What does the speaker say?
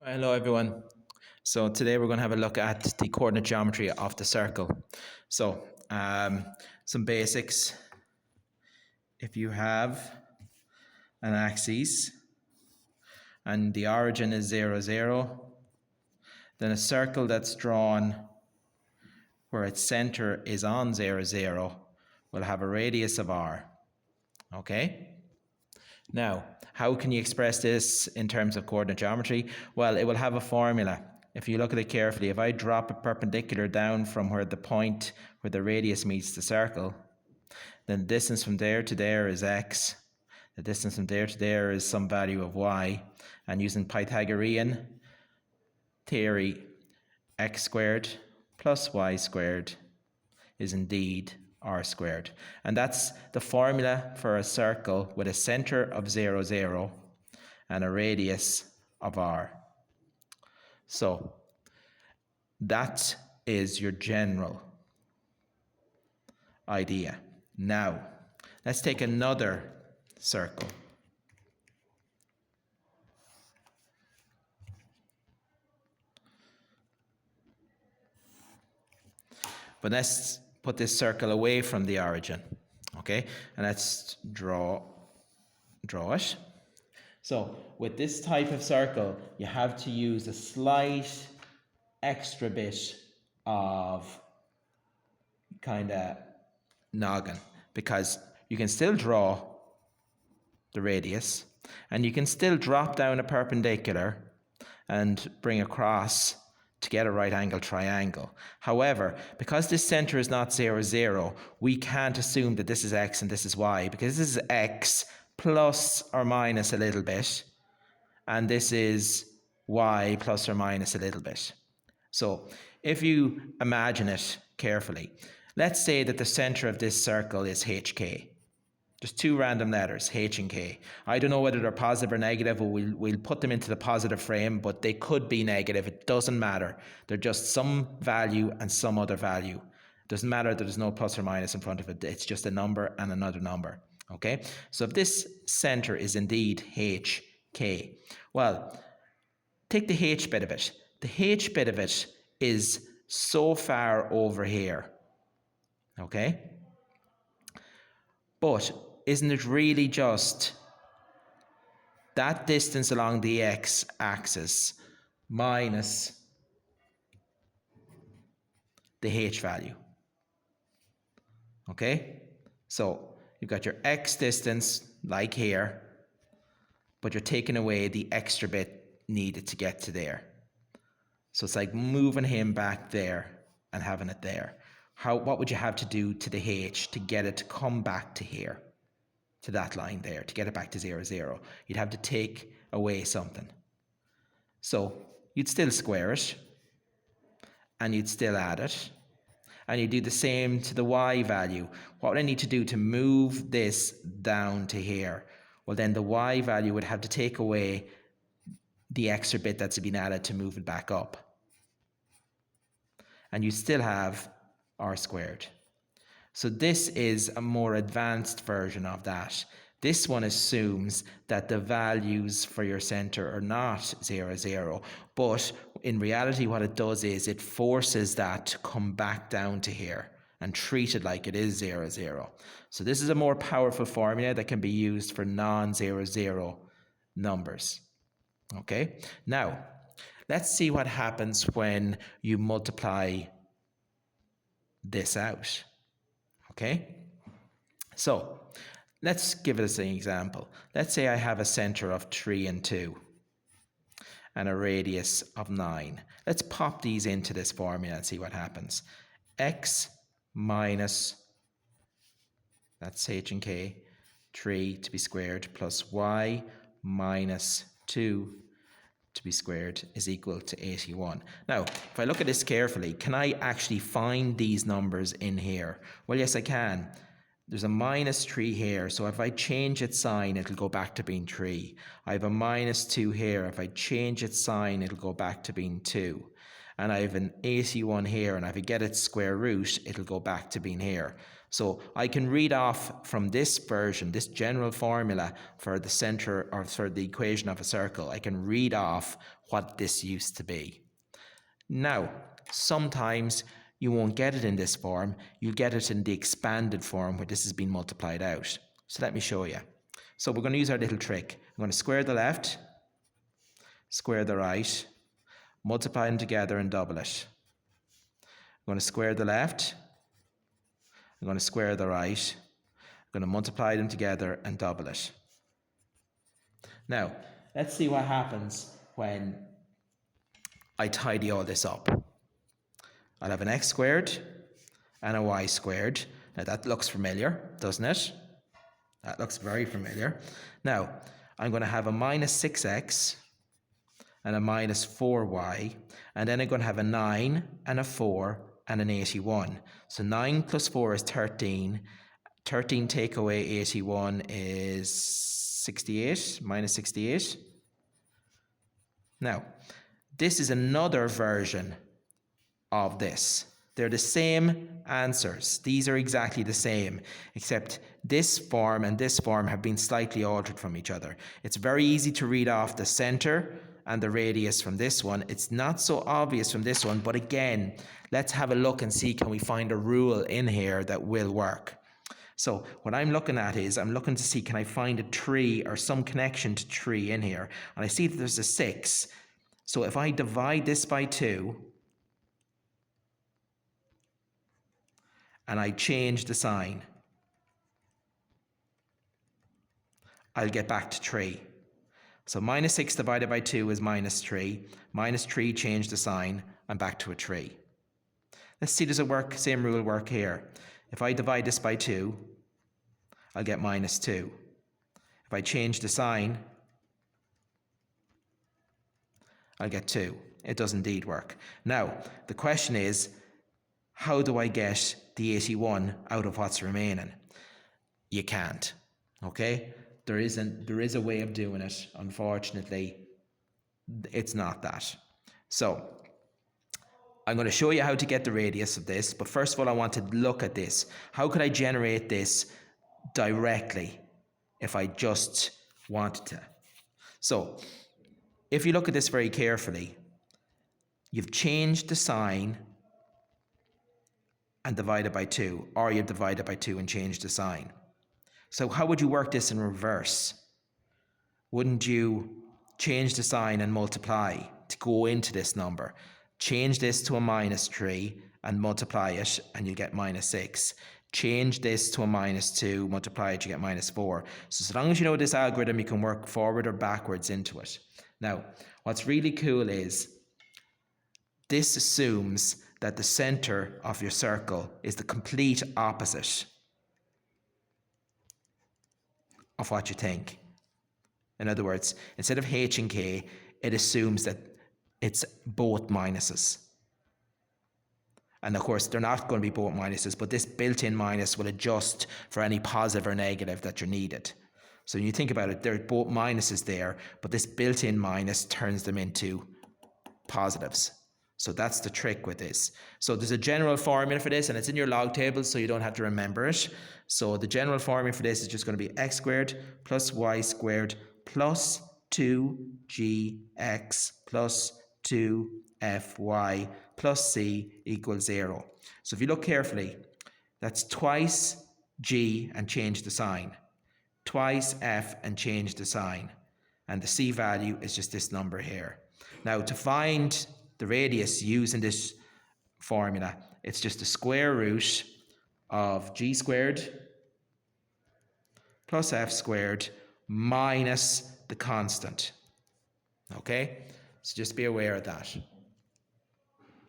Hello everyone. So today we're going to have a look at the coordinate geometry of the circle. So some basics. If you have an axis and the origin is 0, 0, then a circle that's drawn where its center is on 0, 0 will have a radius of r. Okay? Now, how can you express this in terms of coordinate geometry? Well, it will have a formula. If you look at it carefully, if I drop a perpendicular down from where the point where the radius meets the circle, then the distance from there to there is x. The distance from there to there is some value of y. And using Pythagorean theory, x squared plus y squared is indeed r squared. And that's the formula for a circle with a center of 0, 0 and a radius of r. So that is your general idea. Now, let's take another circle. But let's put this circle away from the origin, okay? And let's draw it. So with this type of circle, you have to use a slight extra bit of kind of noggin, because you can still draw the radius and you can still drop down a perpendicular and bring across to get a right angle triangle. However, because this center is not 0, 0, we can't assume that this is x and this is y, because this is x plus or minus a little bit, and this is y plus or minus a little bit. So if you imagine it carefully, let's say that the center of this circle is HK. Just two random letters, H and K. I don't know whether they're positive or negative, or we'll put them into the positive frame, but they could be negative. It doesn't matter. They're just some value and some other value. It doesn't matter that there's no plus or minus in front of it. It's just a number and another number. Okay? So if this center is indeed H, K, well, take the H bit of it. The H bit of it is so far over here. Okay? But isn't it really just that distance along the x-axis minus the h value? Okay? So you've got your x distance, like here, but you're taking away the extra bit needed to get to there. So it's like moving him back there and having it there. What would you have to do to the h to get it to come back to here, to that line there, to get it back to 0, 0? You'd have to take away something. So you'd still square it, and you'd still add it, and you do the same to the y value. What would I need to do to move this down to here? Well, then the y value would have to take away the extra bit that's been added to move it back up. And you still have r squared. So this is a more advanced version of that. This one assumes that the values for your center are not 0, 0, but in reality what it does is it forces that to come back down to here and treat it like it is 0, 0. So this is a more powerful formula that can be used for non-0, 0 numbers. Okay, now let's see what happens when you multiply this out. Okay, so let's give us an example. Let's say I have a center of 3 and 2 and a radius of 9. Let's pop these into this formula and see what happens. X minus, that's h and k, 3 to be squared, plus y minus 2 to be squared is equal to 81. Now, if I look at this carefully, can I actually find these numbers in here? Well, yes, I can. There's a minus 3 here, so if I change its sign, it'll go back to being 3. I have a minus 2 here. If I change its sign, it'll go back to being 2. And I have an 81 here, and if I get its square root, it'll go back to being here. So I can read off from this version, this general formula for the center or for the equation of a circle, I can read off what this used to be. Now, sometimes you won't get it in this form, you'll get it in the expanded form where this has been multiplied out. So let me show you. So we're going to use our little trick. I'm going to square the left, square the right, multiply them together and double it. I'm going to square the left, I'm going to square the right, I'm going to multiply them together and double it. Now, let's see what happens when I tidy all this up. I'll have an x squared and a y squared. Now that looks familiar, doesn't it? That looks very familiar. Now, I'm going to have a minus 6x and a minus 4y, and then I'm going to have a 9 and a 4 and an 81. So 9 plus 4 is 13. 13 take away 81 is 68, minus 68. Now, this is another version of this. They're the same answers. These are exactly the same, except this form and this form have been slightly altered from each other. It's very easy to read off the center and the radius from this one. It's not so obvious from this one, but again, let's have a look and see, can we find a rule in here that will work? So what I'm looking at is, I'm looking to see, can I find a 3 or some connection to 3 in here? And I see that there's a 6. So if I divide this by 2, and I change the sign, I'll get back to 3. So minus 6 divided by 2 is minus 3. Minus 3, change the sign, I'm back to a 3. Let's see, does it work? Same rule work here. If I divide this by 2, I'll get minus 2. If I change the sign, I'll get 2. It does indeed work. Now, the question is, how do I get the 81 out of what's remaining? You can't, okay? There is a way of doing it. Unfortunately, it's not that. So I'm going to show you how to get the radius of this, but first of all, I want to look at this. How could I generate this directly if I just wanted to? So if you look at this very carefully, you've changed the sign and divided by 2, or you divide it by 2 and change the sign. So how would you work this in reverse? Wouldn't you change the sign and multiply to go into this number? Change this to a minus 3 and multiply it and you get minus 6. Change this to a minus 2, multiply it, you get minus 4. So as long as you know this algorithm, you can work forward or backwards into it. Now, what's really cool is this assumes that the center of your circle is the complete opposite of what you think. In other words, instead of h and k, it assumes that it's both minuses. And of course, they're not going to be both minuses, but this built-in minus will adjust for any positive or negative that you needed. So when you think about it, there are both minuses there, but this built-in minus turns them into positives. So that's the trick with this. So there's a general formula for this, and it's in your log table, so you don't have to remember it. So the general formula for this is just going to be x squared plus y squared plus 2gx plus 2fy plus c equals 0. So if you look carefully, that's twice g and change the sign, twice f and change the sign, and the c value is just this number here. Now to find the radius using this formula, it's just the square root of g squared plus f squared minus the constant. Okay? So just be aware of that.